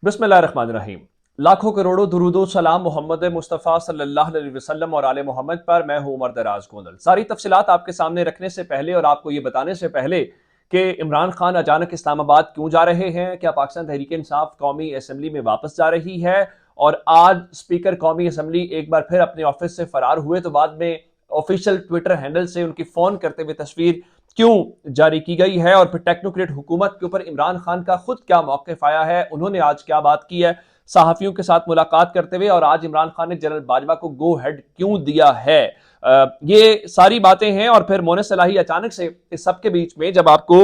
बिस्मिल्लाहिर्रहमानिर्रहीम। लाखों करोड़ों दुरूदो सलाम मोहम्मद मुस्तफ़ा सल्लल्लाहु अलैहि वसल्लम और आले मोहम्मद पर। मैं हूं उमर दराज गोंदल। सारी तफसीलात आपके सामने रखने से पहले और आपको ये बताने से पहले कि इमरान खान अचानक इस्लामाबाद क्यों जा रहे हैं, क्या पाकिस्तान तहरीक इंसाफ कौमी असम्बली में वापस जा रही है, और आज स्पीकर कौमी असम्बली एक बार फिर अपने ऑफिस से फरार हुए तो बाद में ऑफिशियल ट्विटर हैंडल से उनकी फोन करते हुए तस्वीर क्यों जारी की गई है, और फिर टेक्नोक्रेट हुकूमत के ऊपर इमरान खान का खुद क्या मौक़िफ़ आया है, उन्होंने आज क्या बात की है सहाफ़ियों के साथ मुलाकात करते हुए, और आज इमरान खान ने जनरल बाजवा को गो हेड क्यों दिया है। ये सारी बातें हैं। और फिर मोनेस इलाही अचानक से इस सब के बीच में, जब आपको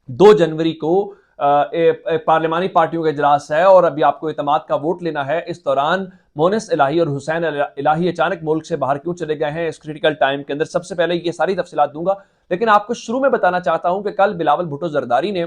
2 जनवरी को पार्लिमानी पार्टियों का इजलास है और अभी आपको इतमाद का वोट लेना है, इस दौरान मोनेस इलाही और हुसैन इलाही अचानक मुल्क से बाहर क्यों चले गए हैं इस क्रिटिकल टाइम के अंदर, सबसे पहले ये सारी तफसीलात दूंगा। लेकिन आपको शुरू में बताना चाहता हूं कि कल बिलावल भुट्टो जरदारी ने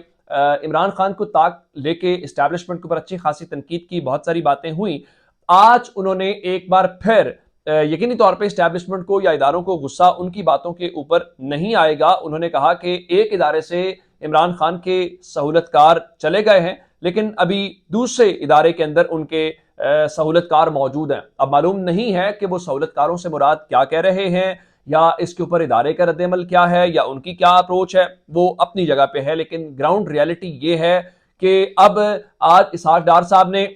इमरान खान को ताक लेके इस्टेब्लिशमेंट के ऊपर अच्छी खासी तनकीद की, बहुत सारी बातें हुई। आज उन्होंने एक बार फिर यकीनी तौर पे इस्टेब्लिशमेंट को या इदारों को गुस्सा उनकी बातों के ऊपर नहीं आएगा। उन्होंने कहा कि एक इदारे से इमरान खान के सहूलतकार चले गए हैं, लेकिन अभी दूसरे इदारे के अंदर उनके सहूलतकार मौजूद हैं। अब मालूम नहीं है कि वो सहूलतकारों से मुराद क्या कह रहे हैं, या इसके ऊपर इदारे का रद्दअमल क्या है, या उनकी क्या अप्रोच है, वो अपनी जगह पे है। लेकिन ग्राउंड रियलिटी ये है कि अब आज इसहाक डार साहब ने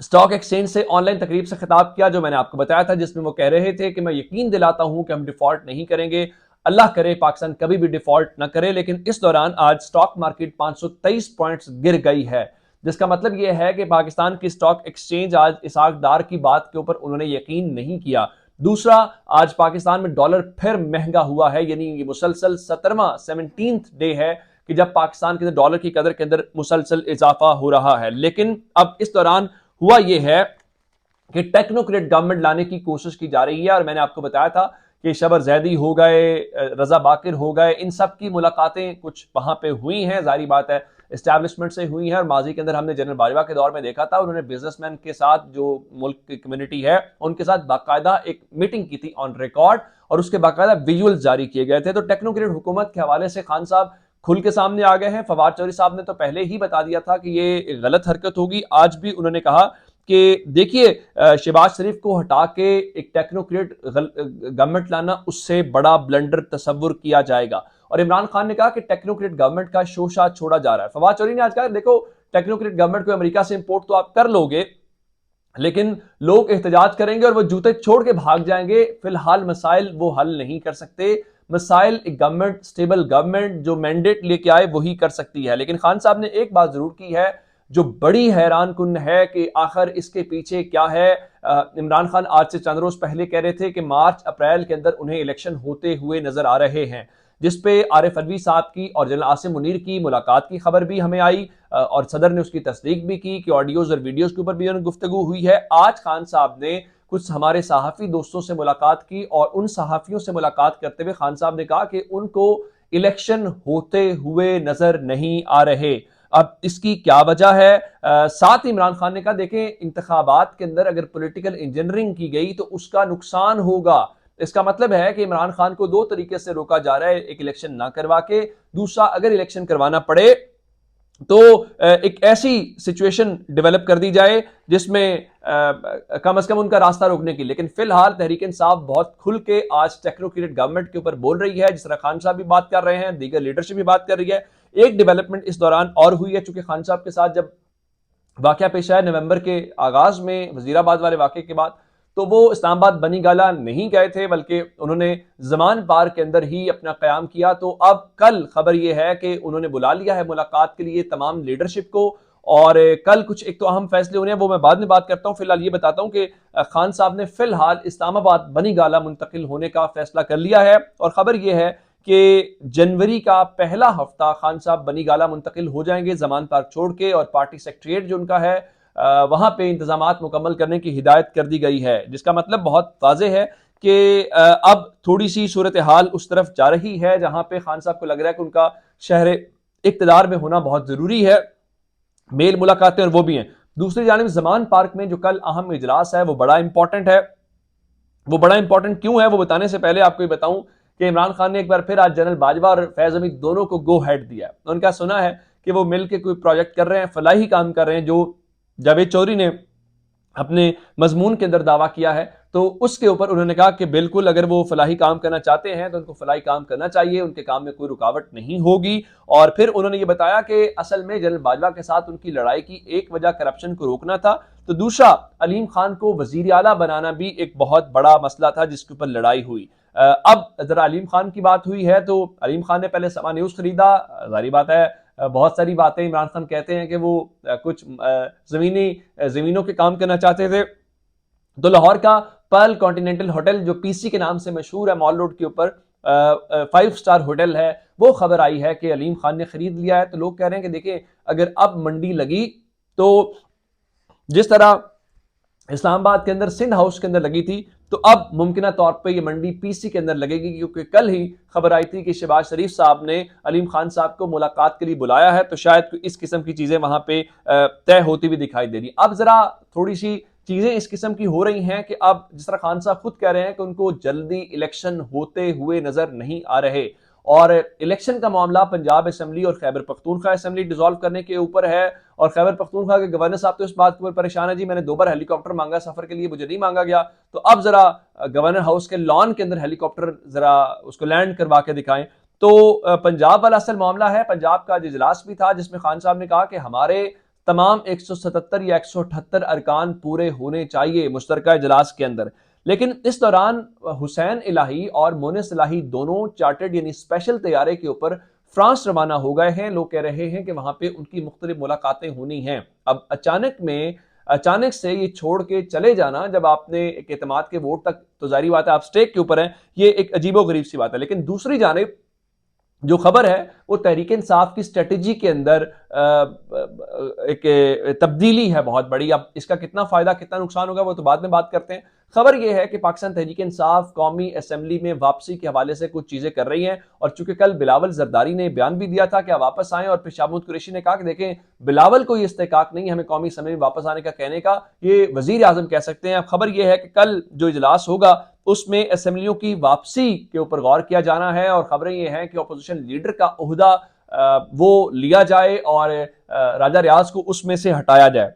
स्टॉक एक्सचेंज से ऑनलाइन तकरीब से खिताब किया, जो मैंने आपको बताया था, जिसमें वो कह रहे थे कि मैं यकीन दिलाता हूं कि हम डिफॉल्ट नहीं करेंगे, अल्लाह करे पाकिस्तान कभी भी डिफॉल्ट ना करे। लेकिन इस दौरान आज स्टॉक मार्केट 523 पॉइंट्स गिर गई है, जिसका मतलब यह है कि पाकिस्तान की स्टॉक एक्सचेंज आज इसहाक डार की बात के ऊपर उन्होंने यकीन नहीं किया। दूसरा, आज पाकिस्तान में डॉलर फिर महंगा हुआ है, यानी ये मुसलसल 17th डे है कि जब पाकिस्तान के डॉलर की कदर के अंदर मुसलसल इजाफा हो रहा है। लेकिन अब इस दौरान हुआ यह है कि टेक्नोक्रेट गवर्नमेंट लाने की कोशिश की जा रही है, और मैंने आपको बताया था कि शबर जैदी हो गए, रजा बाकिर हो गए, इन सब की मुलाकातें कुछ वहां पे हुई हैं, जारी बात है इस्टेब्लिशमेंट से हुई हैं। और माजी के अंदर हमने जनरल बाजवा के दौर में देखा था, उन्होंने बिजनेसमैन के साथ, जो मुल्क की कम्युनिटी है उनके साथ बाकायदा एक मीटिंग की थी ऑन रिकॉर्ड, और उसके बाकायदा विजुअल्स जारी किए गए थे। तो टेक्नोक्रेट हुकूमत के हवाले से खान साहब खुल के सामने आ गए हैं। फवाद चौधरी साहब ने तो पहले ही बता दिया था कि ये गलत हरकत होगी। आज भी उन्होंने कहा कि देखिए, शहबाज शरीफ को हटा के एक टेक्नोक्रेट गवर्नमेंट लाना, उससे बड़ा ब्लंडर तस्वुर किया जाएगा। और इमरान खान ने कहा कि टेक्नोक्रेट गवर्नमेंट का शोशा छोड़ा जा रहा है। फवाद चौधरी ने आज कहा, देखो टेक्नोक्रेट गवर्नमेंट को अमेरिका से इंपोर्ट तो आप कर लोगे, लेकिन लोग एहतजाज करेंगे और वो जूते छोड़ के भाग जाएंगे। फिलहाल मसाइल वो हल नहीं कर सकते। मसाइल एक गवर्नमेंट, स्टेबल गवर्नमेंट जो मैंडेट लेके आए वही कर सकती है। लेकिन खान साहब ने एक बात जरूर की है जो बड़ी हैरान कुन है कि आखिर इसके पीछे क्या है। इमरान खान आज से चंद रोज पहले कह रहे थे कि मार्च अप्रैल के अंदर उन्हें इलेक्शन होते हुए नजर आ रहे हैं, जिसपे आरिफ अलवी साहब की और जनरल आसिम मुनीर की मुलाकात की खबर भी हमें आई, और सदर ने उसकी तस्दीक भी की कि ऑडियोज और वीडियोज के ऊपर भी उन्होंने गुफ्तगू हुई है। आज खान साहब ने कुछ हमारे सहाफ़ी दोस्तों से मुलाकात की, और उन सहाफ़ियों से मुलाकात करते हुए खान साहब ने कहा कि उनको इलेक्शन होते हुए नजर नहीं आ रहे। अब इसकी क्या वजह है? साथ ही इमरान खान ने कहा, देखें इंतखाबात के अंदर अगर पॉलिटिकल इंजीनियरिंग की गई तो उसका नुकसान होगा। इसका मतलब है कि इमरान खान को 2 तरीके से रोका जा रहा है, एक इलेक्शन ना करवा के, दूसरा अगर इलेक्शन करवाना पड़े तो एक ऐसी सिचुएशन डेवलप कर दी जाए जिसमें कम से कम उनका रास्ता रोकने की। लेकिन फिलहाल तहरीक इंसाफ बहुत खुल के आज टेक्नोक्रेट गवर्नमेंट के ऊपर बोल रही है, जिस तरह खान साहब भी बात कर रहे हैं, दीगर लीडरशिप भी बात कर रही है। एक डेवलपमेंट इस दौरान और हुई है, चूंकि खान साहब के साथ जब वाकया पेश आया नवंबर के आगाज में वजीराबाद वाले वाकये के बाद, तो वो इस्लामाबाद बनी गाला नहीं गए थे, बल्कि उन्होंने जमान पार्क के अंदर ही अपना कयाम किया। तो अब कल खबर यह है कि उन्होंने बुला लिया है मुलाकात के लिए तमाम लीडरशिप को, और कल कुछ एक तो अहम फैसले होने हैं, वो मैं बाद में बात करता हूं। फिलहाल ये बताता हूं कि खान साहब ने फिलहाल इस्लामाबाद बनी गाला मुंतकिल होने का फैसला कर लिया है, और खबर यह है कि जनवरी का पहला हफ्ता खान साहब बनी गाला मुंतकिल हो जाएंगे जमान पार्क छोड़ के, और पार्टी सेक्रेटरीट जो उनका है वहां पे इंतजामात मुकम्मल करने की हिदायत कर दी गई है, जिसका मतलब बहुत वाज़ेह है कि अब थोड़ी सी सूरत हाल उस तरफ जा रही है जहां पे खान साहब को लग रहा है कि उनका शहर इक्तदार में होना बहुत जरूरी है। मेल मुलाकातें और वो भी हैं। दूसरी जानिब जमान पार्क में जो कल अहम इजलास है वो बड़ा इंपॉर्टेंट है। वो बड़ा इंपॉर्टेंट क्यों है वो बताने से पहले आपको ये बताऊं कि इमरान खान ने एक बार फिर आज जनरल बाजवा और फैज हमीद दोनों को गो हेड दिया। उनका सुना है कि वो मिल के कोई प्रोजेक्ट कर रहे हैं, फलाही काम कर रहे हैं, जो जावेद चौधरी ने अपने मजमून के अंदर दावा किया है, तो उसके ऊपर उन्होंने कहा कि बिल्कुल अगर वो फलाही काम करना चाहते हैं तो उनको फलाही काम करना चाहिए, उनके काम में कोई रुकावट नहीं होगी। और फिर उन्होंने ये बताया कि असल में जनरल बाजवा के साथ उनकी लड़ाई की एक वजह करप्शन को रोकना था, तो दूसरा अलीम खान को वजीर आला बनाना भी एक बहुत बड़ा मसला था जिसके ऊपर लड़ाई हुई। अब जरा अलीम खान की बात हुई है तो अलीम खान ने पहले समा न्यूज खरीदा, जारी बात है बहुत सारी बातें इमरान खान कहते हैं कि वो कुछ जमीनों के काम करना चाहते थे, तो लाहौर का पर्ल कॉन्टिनेंटल होटल जो पीसी के नाम से मशहूर है, मॉल रोड के ऊपर 5 स्टार होटल है, वो खबर आई है कि अलीम खान ने खरीद लिया है। तो लोग कह रहे हैं कि देखिए अगर अब मंडी लगी तो जिस तरह इस्लामाबाद के अंदर सिंध हाउस के अंदर लगी थी, तो अब मुमकिन तौर पे ये मंडी पीसी के अंदर लगेगी, क्योंकि कल ही खबर आई थी कि शहबाज शरीफ साहब ने अलीम खान साहब को मुलाकात के लिए बुलाया है, तो शायद इस किस्म की चीजें वहां पे तय होती हुई दिखाई दे रही। अब जरा थोड़ी सी चीजें इस किस्म की हो रही हैं कि अब जिस तरह खान साहब खुद कह रहे हैं कि उनको जल्दी इलेक्शन होते हुए नजर नहीं आ रहे, और इलेक्शन का मामला पंजाब असेंबली और खैबर पख्तूनख्वा असेंबली डिसॉल्व करने के ऊपर है। और खैबर पख्तूनख्वा के गवर्नर साहब तो इस बात के ऊपर परेशान है, जी मैंने 2 बार हेलीकॉप्टर मांगा सफर के लिए, मुझे नहीं मांगा गया, तो अब जरा गवर्नर हाउस के लॉन के अंदर हेलीकॉप्टर जरा उसको लैंड करवा के दिखाएं। तो पंजाब वाला असल मामला है, पंजाब का इजलास भी था जिसमें खान साहब ने कहा कि हमारे तमाम 177 या 178 अरकान पूरे होने चाहिए मुश्तरका इजलास के अंदर। लेकिन इस दौरान हुसैन इलाही और मोनिस इलाही दोनों चार्टर्ड यानी स्पेशल तैयारे के ऊपर फ्रांस रवाना हो गए हैं। लोग कह रहे हैं कि वहां पे उनकी मुख्तलिफ मुलाकातें होनी हैं। अब अचानक से ये छोड़ के चले जाना, जब आपने एक एतमाद के वोट तक, तो जारी बात है आप स्टेक के ऊपर हैं, ये एक अजीबो गरीब सी बात है। लेकिन दूसरी जानिब जो खबर है वो तहरीक इंसाफ की स्ट्रेटेजी के अंदर एक तब्दीली है बहुत बड़ी। अब इसका कितना फायदा कितना नुकसान होगा वो तो बाद में बात करते हैं। खबर यह है कि पाकिस्तान तहरीक इंसाफ कौमी असेंबली में वापसी के हवाले से कुछ चीजें कर रही हैं, और चूंकि कल बिलावल जरदारी ने बयान भी दिया था कि आप वापस आए, और फिर शाह महमूद कुरैशी ने कहा कि देखें बिलावल को ये इस्तेकाक नहीं हमें कौमी असेंबली में वापस आने का कहने का, ये वजीर आजम कह सकते हैं। अब खबर यह है कि कल जो इजलास होगा उसमें असेंबलियों की वापसी के ऊपर गौर किया जाना है, और खबरें ये हैं कि अपोजिशन लीडर का ओहदा वो लिया जाए और राजा रियाज को उसमें से हटाया जाए।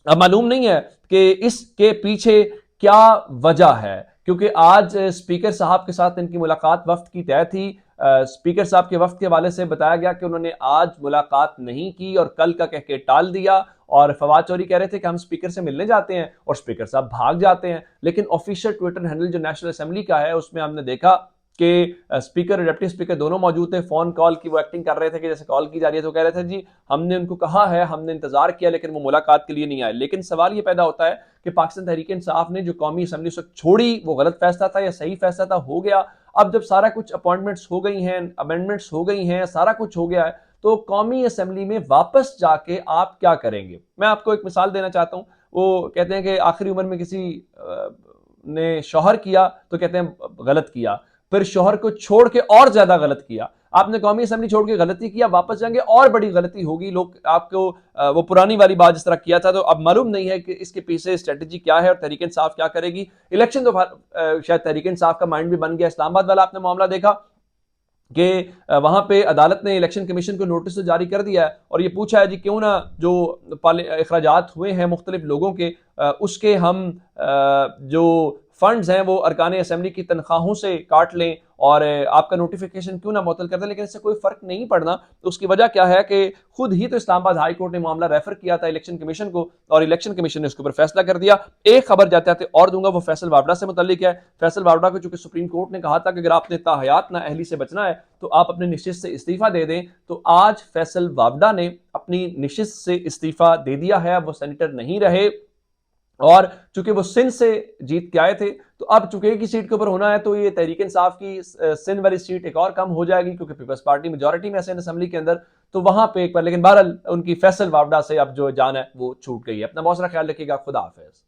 अब मालूम नहीं है कि इसके पीछे क्या वजह है, क्योंकि आज स्पीकर साहब के साथ इनकी मुलाकात वफ्द की तय थी। स्पीकर साहब के वफ्द के हवाले से बताया गया कि उन्होंने आज मुलाकात नहीं की और कल का कह के टाल दिया, और फवाद चौधरी कह रहे थे कि हम स्पीकर से मिलने जाते हैं, और स्पीकर साहब भाग जाते हैं। लेकिन ऑफिशियल ट्विटर हैंडल जो नेशनल असेंबली का है उसमें हमने देखा कि स्पीकर और डिप्टी स्पीकर दोनों मौजूद थे। फोन कॉल की वो एक्टिंग कर रहे थे कि जैसे कॉल की जा रही है, तो कह रहे थे जी हमने उनको कहा है, हमने इंतजार किया, लेकिन वो मुलाकात के लिए नहीं आए। लेकिन सवाल ये पैदा होता है कि पाकिस्तान तहरीक इंसाफ ने जो कौमी असेंबली से छोड़ी वो गलत फैसला था या सही फैसला था, हो गया। अब जब सारा कुछ अपॉइंटमेंट्स हो गई हैं, अमेंडमेंट्स हो गई हैं, सारा कुछ हो गया है, तो कौमी असेंबली में वापस जाके आप क्या करेंगे? मैं आपको एक मिसाल देना चाहता हूं। वो कहते हैं कि आखिरी उम्र में किसी ने शौहर किया तो कहते हैं गलत किया, फिर शौहर को छोड़ के और ज्यादा गलत किया। आपने कौमी असेंबली छोड़ के गलती किया, वापस जाएंगे और बड़ी गलती होगी, लोग आपको वो पुरानी वाली बात जिस तरह किया था। तो अब मालूम नहीं है कि इसके पीछे स्ट्रेटेजी क्या है और तहरीक इंसाफ क्या करेगी। इलेक्शन तो शायद तहरीक इंसाफ का माइंड भी बन गया। इस्लामाबाद वाला आपने मामला देखा कि वहां पे अदालत ने इलेक्शन कमीशन को नोटिस तो जारी कर दिया है, और ये पूछा है जी क्यों ना जो अखराजात हुए हैं मुख्तलिफ लोगों के, उसके हम जो फंड्स हैं वो अरकान असेंबली की तनख्वाहों से काट लें, और आपका नोटिफिकेशन क्यों ना मुअत्तल कर दें। लेकिन इससे कोई फर्क नहीं पड़ना। तो उसकी वजह क्या है कि खुद ही तो इस्लामाबाद हाई कोर्ट ने मामला रेफर किया था इलेक्शन कमीशन को, और इलेक्शन कमीशन ने उसके ऊपर फैसला कर दिया। एक खबर जाते जाते और दूंगा, वो फैसल वावड़ा से मुतल्लिक है। फैसल वावड़ा को चूंकि सुप्रीम कोर्ट ने कहा था कि अगर आपने ताहयात ना अहली से बचना है तो आप अपने निशिस्त से इस्तीफा दे दें, तो आज फैसल वावड़ा ने अपनी निशिस्त से इस्तीफा दे दिया है। अब वो सेनेटर नहीं रहे, और चूंकि वो सिंध से जीत के आए थे, तो अब चूंकि एक ही सीट के ऊपर होना है, तो ये तहरीक इंसाफ की सिंध वाली सीट एक और कम हो जाएगी, क्योंकि पीपल्स पार्टी मेजॉरिटी में है असेंबली के अंदर, तो वहां पे एक बार। लेकिन बहरहाल उनकी फैसल वावड़ा से अब जो जान है वो छूट गई है। अपना बहुत सारा ख्याल रखिएगा। खुदा हाफिज।